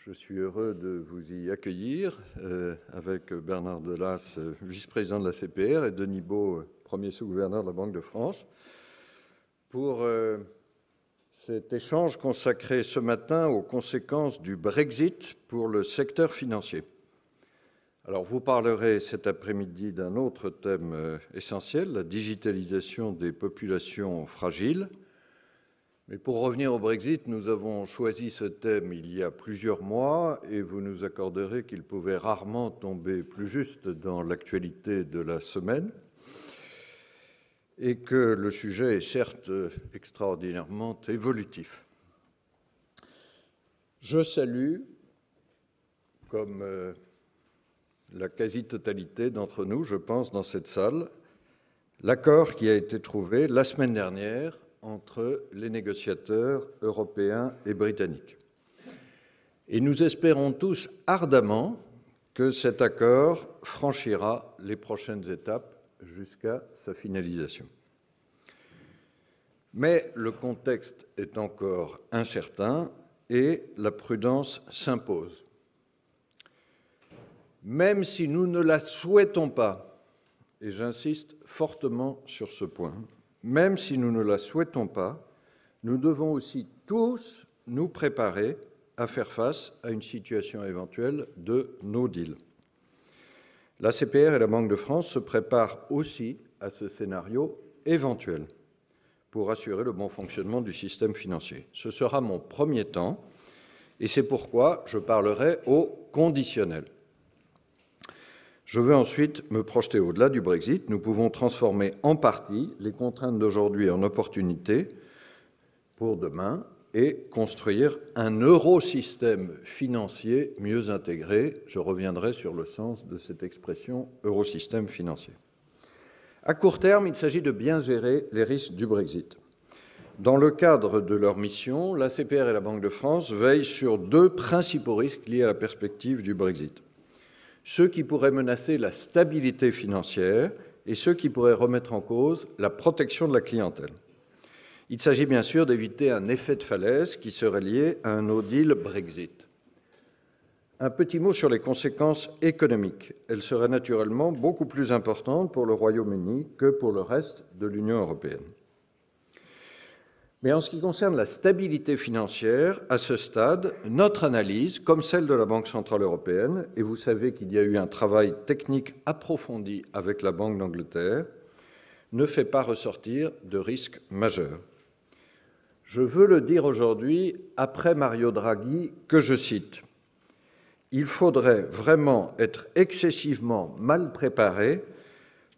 Je suis heureux de vous y accueillir avec Bernard Delas, vice-président de la CPR, et Denis Baud, premier sous-gouverneur de la Banque de France, pour cet échange consacré ce matin aux conséquences du Brexit pour le secteur financier. Alors, vous parlerez cet après-midi d'un autre thème essentiel, la digitalisation des populations fragiles. Mais pour revenir au Brexit, nous avons choisi ce thème il y a plusieurs mois et vous nous accorderez qu'il pouvait rarement tomber plus juste dans l'actualité de la semaine et que le sujet est certes extraordinairement évolutif. Je salue, comme la quasi-totalité d'entre nous, je pense, dans cette salle, l'accord qui a été trouvé la semaine dernière entre les négociateurs européens et britanniques. Et nous espérons tous ardemment que cet accord franchira les prochaines étapes jusqu'à sa finalisation. Mais le contexte est encore incertain et la prudence s'impose. Même si nous ne la souhaitons pas, et j'insiste fortement sur ce point, même si nous ne la souhaitons pas, nous devons aussi tous nous préparer à faire face à une situation éventuelle de no deal. La CPR et la Banque de France se préparent aussi à ce scénario éventuel pour assurer le bon fonctionnement du système financier. Ce sera mon premier temps et c'est pourquoi je parlerai au conditionnel. Je veux ensuite me projeter au-delà du Brexit. Nous pouvons transformer en partie les contraintes d'aujourd'hui en opportunités pour demain et construire un eurosystème financier mieux intégré. Je reviendrai sur le sens de cette expression eurosystème financier. À court terme, il s'agit de bien gérer les risques du Brexit. Dans le cadre de leur mission, la CPR et la Banque de France veillent sur deux principaux risques liés à la perspective du Brexit. Ceux qui pourraient menacer la stabilité financière et ceux qui pourraient remettre en cause la protection de la clientèle. Il s'agit bien sûr d'éviter un effet de falaise qui serait lié à un no deal Brexit. Un petit mot sur les conséquences économiques. Elles seraient naturellement beaucoup plus importantes pour le Royaume-Uni que pour le reste de l'Union européenne. Mais en ce qui concerne la stabilité financière, à ce stade, notre analyse, comme celle de la Banque centrale européenne, et vous savez qu'il y a eu un travail technique approfondi avec la Banque d'Angleterre, ne fait pas ressortir de risques majeurs. Je veux le dire aujourd'hui, après Mario Draghi, que je cite, « Il faudrait vraiment être excessivement mal préparé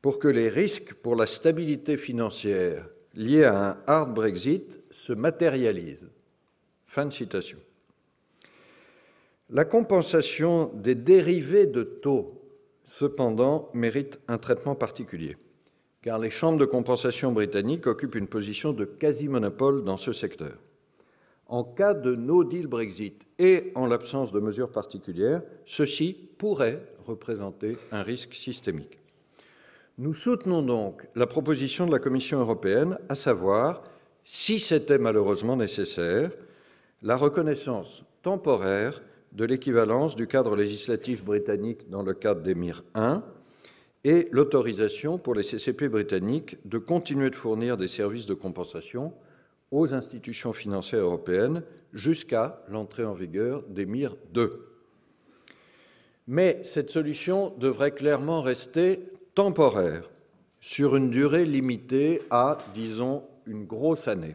pour que les risques pour la stabilité financière liés à un hard Brexit se matérialisent. » Fin de citation. La compensation des dérivés de taux, cependant, mérite un traitement particulier, car les chambres de compensation britanniques occupent une position de quasi-monopole dans ce secteur. En cas de no deal Brexit et en l'absence de mesures particulières, ceci pourrait représenter un risque systémique. Nous soutenons donc la proposition de la Commission européenne, à savoir, si c'était malheureusement nécessaire, la reconnaissance temporaire de l'équivalence du cadre législatif britannique dans le cadre d'EMIR 1 et l'autorisation pour les CCP britanniques de continuer de fournir des services de compensation aux institutions financières européennes jusqu'à l'entrée en vigueur d'EMIR 2. Mais cette solution devrait clairement rester temporaire, sur une durée limitée à, disons, une grosse année.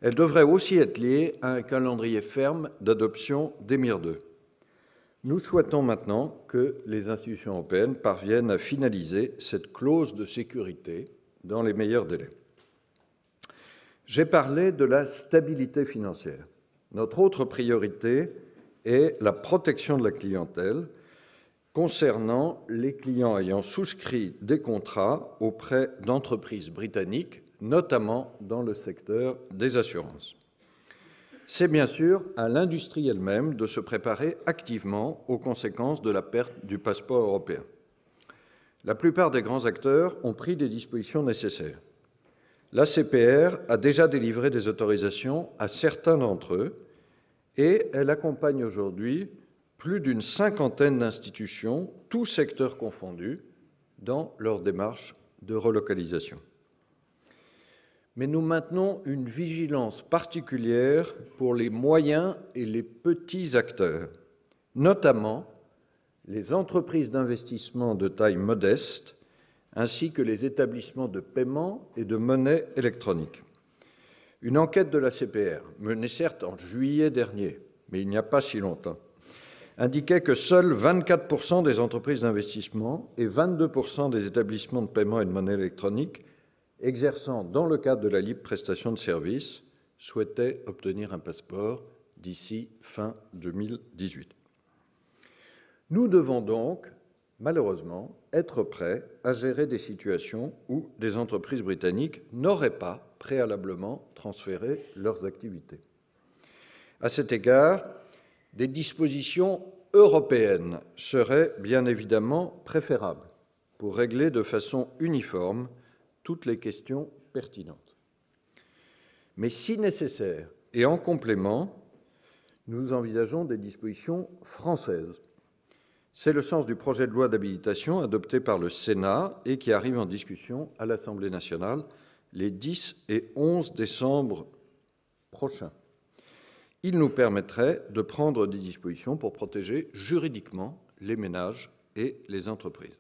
Elle devrait aussi être liée à un calendrier ferme d'adoption d'EMIR 2. Nous souhaitons maintenant que les institutions européennes parviennent à finaliser cette clause de sécurité dans les meilleurs délais. J'ai parlé de la stabilité financière. Notre autre priorité est la protection de la clientèle, concernant les clients ayant souscrit des contrats auprès d'entreprises britanniques, notamment dans le secteur des assurances. C'est bien sûr à l'industrie elle-même de se préparer activement aux conséquences de la perte du passeport européen. La plupart des grands acteurs ont pris des dispositions nécessaires. La CPR a déjà délivré des autorisations à certains d'entre eux et elle accompagne aujourd'hui plus d'une cinquantaine d'institutions, tous secteurs confondus, dans leur démarche de relocalisation. Mais nous maintenons une vigilance particulière pour les moyens et les petits acteurs, notamment les entreprises d'investissement de taille modeste, ainsi que les établissements de paiement et de monnaie électronique. Une enquête de la CPR, menée certes en juillet dernier, mais il n'y a pas si longtemps, indiquait que seuls 24% des entreprises d'investissement et 22% des établissements de paiement et de monnaie électronique exerçant dans le cadre de la libre prestation de services souhaitaient obtenir un passeport d'ici fin 2018. Nous devons donc, malheureusement, être prêts à gérer des situations où des entreprises britanniques n'auraient pas préalablement transféré leurs activités. À cet égard, des dispositions européennes seraient bien évidemment préférables pour régler de façon uniforme toutes les questions pertinentes. Mais si nécessaire et en complément, nous envisageons des dispositions françaises. C'est le sens du projet de loi d'habilitation adopté par le Sénat et qui arrive en discussion à l'Assemblée nationale les 10 et 11 décembre prochains. Il nous permettrait de prendre des dispositions pour protéger juridiquement les ménages et les entreprises.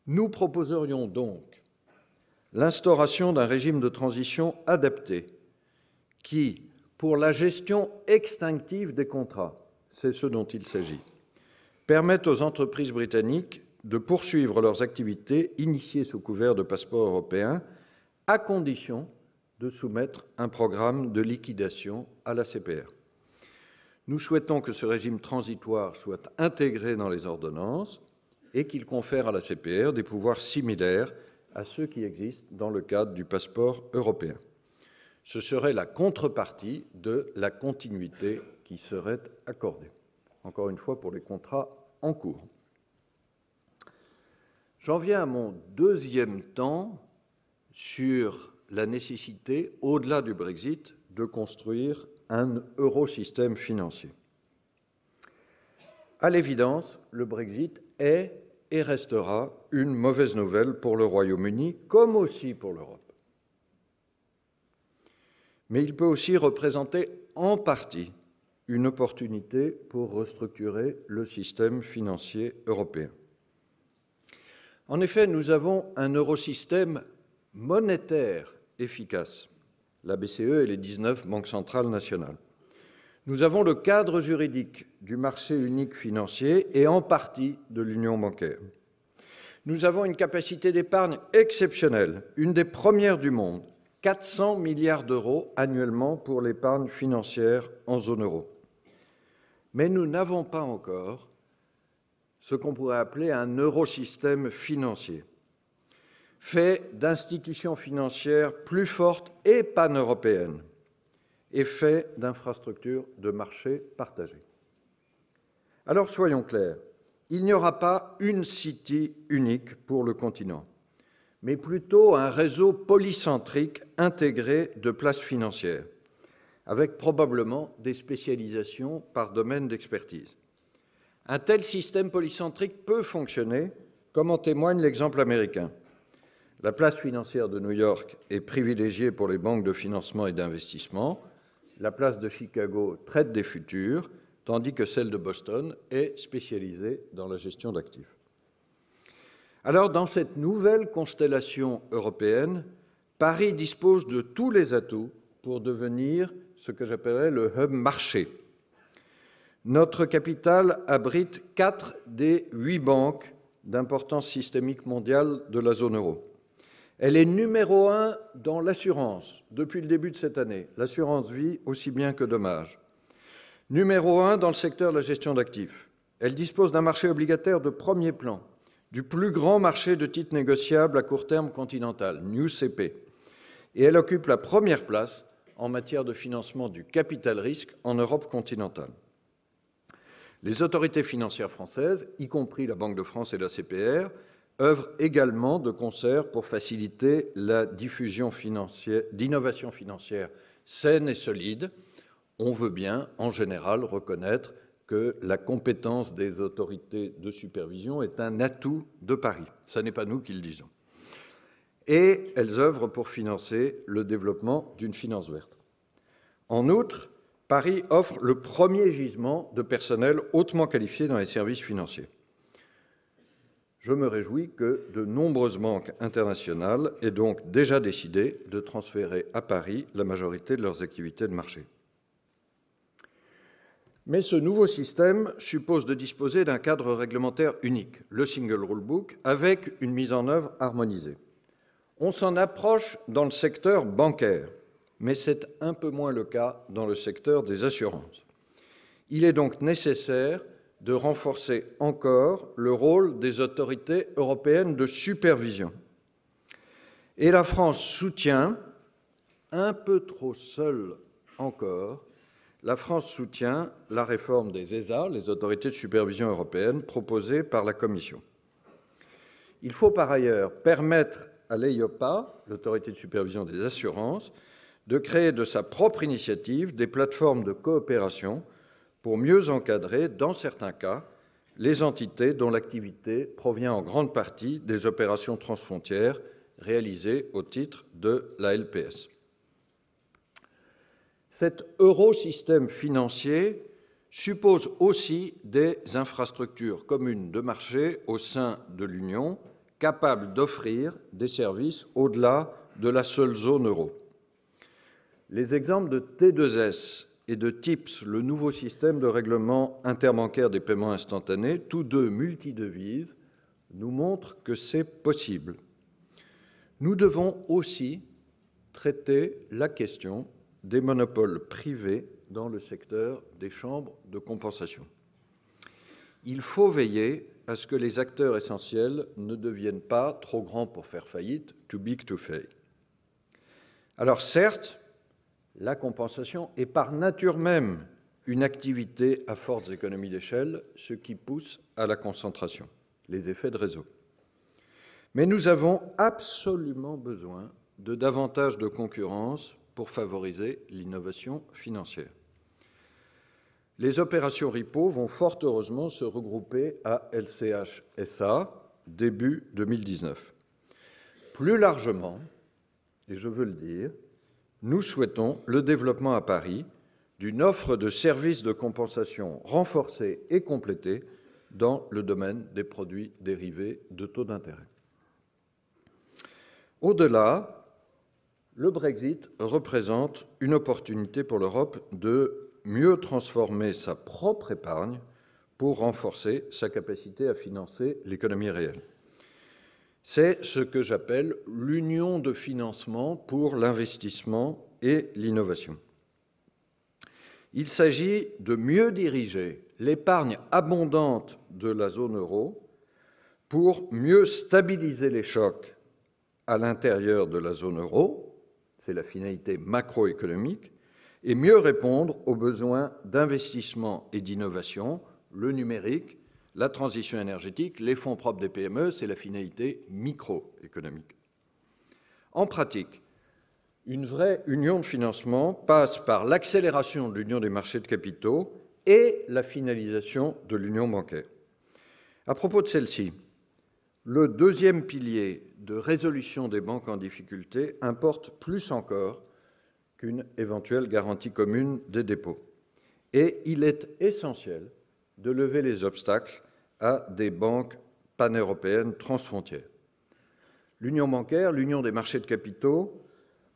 Nous proposerions donc l'instauration d'un régime de transition adapté qui, pour la gestion extinctive des contrats, c'est ce dont il s'agit, permette aux entreprises britanniques de poursuivre leurs activités initiées sous couvert de passeport européen à condition de soumettre un programme de liquidation à la CPR. Nous souhaitons que ce régime transitoire soit intégré dans les ordonnances et qu'il confère à la CPR des pouvoirs similaires à ceux qui existent dans le cadre du passeport européen. Ce serait la contrepartie de la continuité qui serait accordée, encore une fois pour les contrats en cours. J'en viens à mon deuxième temps sur la nécessité, au-delà du Brexit, de construire un eurosystème financier. À l'évidence, le Brexit est et restera une mauvaise nouvelle pour le Royaume-Uni, comme aussi pour l'Europe. Mais il peut aussi représenter en partie une opportunité pour restructurer le système financier européen. En effet, nous avons un eurosystème monétaire efficace, la BCE et les 19 banques centrales nationales. Nous avons le cadre juridique du marché unique financier et en partie de l'union bancaire. Nous avons une capacité d'épargne exceptionnelle, une des premières du monde, 400 milliards d'euros annuellement pour l'épargne financière en zone euro. Mais nous n'avons pas encore ce qu'on pourrait appeler un eurosystème financier, fait d'institutions financières plus fortes et pan-européennes, et fait d'infrastructures de marché partagées. Alors soyons clairs, il n'y aura pas une city unique pour le continent, mais plutôt un réseau polycentrique intégré de places financières, avec probablement des spécialisations par domaine d'expertise. Un tel système polycentrique peut fonctionner, comme en témoigne l'exemple américain. La place financière de New York est privilégiée pour les banques de financement et d'investissement. La place de Chicago traite des futurs, tandis que celle de Boston est spécialisée dans la gestion d'actifs. Alors, dans cette nouvelle constellation européenne, Paris dispose de tous les atouts pour devenir ce que j'appellerais le hub marché. Notre capitale abrite 4 des 8 banques d'importance systémique mondiale de la zone euro. Elle est numéro 1 dans l'assurance depuis le début de cette année, l'assurance vie aussi bien que dommages. Numéro 1 dans le secteur de la gestion d'actifs. Elle dispose d'un marché obligataire de premier plan, du plus grand marché de titres négociables à court terme continental, NewCP. Et elle occupe la première place en matière de financement du capital risque en Europe continentale. Les autorités financières françaises, y compris la Banque de France et la CPR, œuvrent également de concert pour faciliter la diffusion d'innovations financières saines et solides, on veut bien, en général, reconnaître que la compétence des autorités de supervision est un atout de Paris. Ce n'est pas nous qui le disons. Et elles œuvrent pour financer le développement d'une finance verte. En outre, Paris offre le premier gisement de personnel hautement qualifié dans les services financiers. Je me réjouis que de nombreuses banques internationales aient donc déjà décidé de transférer à Paris la majorité de leurs activités de marché. Mais ce nouveau système suppose de disposer d'un cadre réglementaire unique, le Single Rule Book, avec une mise en œuvre harmonisée. On s'en approche dans le secteur bancaire, mais c'est un peu moins le cas dans le secteur des assurances. Il est donc nécessaire de renforcer encore le rôle des autorités européennes de supervision. Et la France soutient, un peu trop seule encore, la France soutient la réforme des ESA, les autorités de supervision européennes, proposée par la Commission. Il faut par ailleurs permettre à l'EIOPA, l'autorité de supervision des assurances, de créer de sa propre initiative des plateformes de coopération pour mieux encadrer, dans certains cas, les entités dont l'activité provient en grande partie des opérations transfrontières réalisées au titre de la LPS. Cet eurosystème financier suppose aussi des infrastructures communes de marché au sein de l'Union, capables d'offrir des services au-delà de la seule zone euro. Les exemples de T2S et de TIPS, le nouveau système de règlement interbancaire des paiements instantanés, tous deux multidevises, nous montrent que c'est possible. Nous devons aussi traiter la question des monopoles privés dans le secteur des chambres de compensation. Il faut veiller à ce que les acteurs essentiels ne deviennent pas trop grands pour faire faillite, too big to fail. Alors certes, la compensation est par nature même une activité à fortes économies d'échelle, ce qui pousse à la concentration, les effets de réseau. Mais nous avons absolument besoin de davantage de concurrence pour favoriser l'innovation financière. Les opérations repo vont fort heureusement se regrouper à LCH SA début 2019. Plus largement, et je veux le dire, nous souhaitons le développement à Paris d'une offre de services de compensation renforcée et complétée dans le domaine des produits dérivés de taux d'intérêt. Au-delà, le Brexit représente une opportunité pour l'Europe de mieux transformer sa propre épargne pour renforcer sa capacité à financer l'économie réelle. C'est ce que j'appelle l'union de financement pour l'investissement et l'innovation. Il s'agit de mieux diriger l'épargne abondante de la zone euro pour mieux stabiliser les chocs à l'intérieur de la zone euro, c'est la finalité macroéconomique, et mieux répondre aux besoins d'investissement et d'innovation, le numérique, la transition énergétique, les fonds propres des PME, c'est la finalité microéconomique. En pratique, une vraie union de financement passe par l'accélération de l'union des marchés de capitaux et la finalisation de l'union bancaire. À propos de celle-ci, le deuxième pilier de résolution des banques en difficulté importe plus encore qu'une éventuelle garantie commune des dépôts. Et il est essentiel de lever les obstacles à des banques paneuropéennes transfrontières. L'union bancaire, l'union des marchés de capitaux,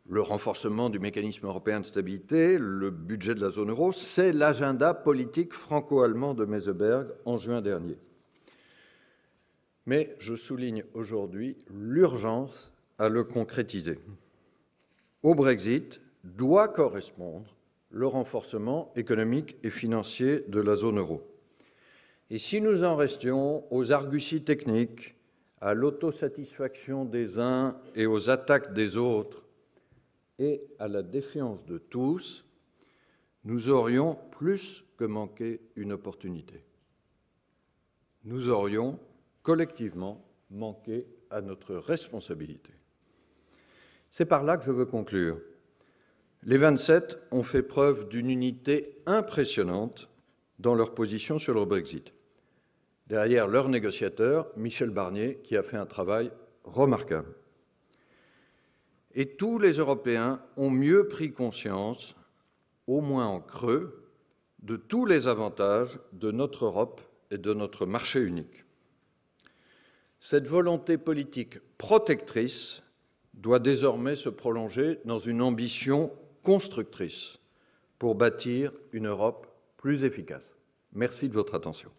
le renforcement du mécanisme européen de stabilité, le budget de la zone euro, c'est l'agenda politique franco-allemand de Meseberg en juin dernier. Mais je souligne aujourd'hui l'urgence à le concrétiser. Au Brexit doit correspondre le renforcement économique et financier de la zone euro. Et si nous en restions aux arguties techniques, à l'autosatisfaction des uns et aux attaques des autres, et à la défiance de tous, nous aurions plus que manqué une opportunité. Nous aurions collectivement manqué à notre responsabilité. C'est par là que je veux conclure. Les 27 ont fait preuve d'une unité impressionnante dans leur position sur le Brexit. Derrière leur négociateur, Michel Barnier, qui a fait un travail remarquable. Et tous les Européens ont mieux pris conscience, au moins en creux, de tous les avantages de notre Europe et de notre marché unique. Cette volonté politique protectrice doit désormais se prolonger dans une ambition constructrice pour bâtir une Europe plus efficace. Merci de votre attention.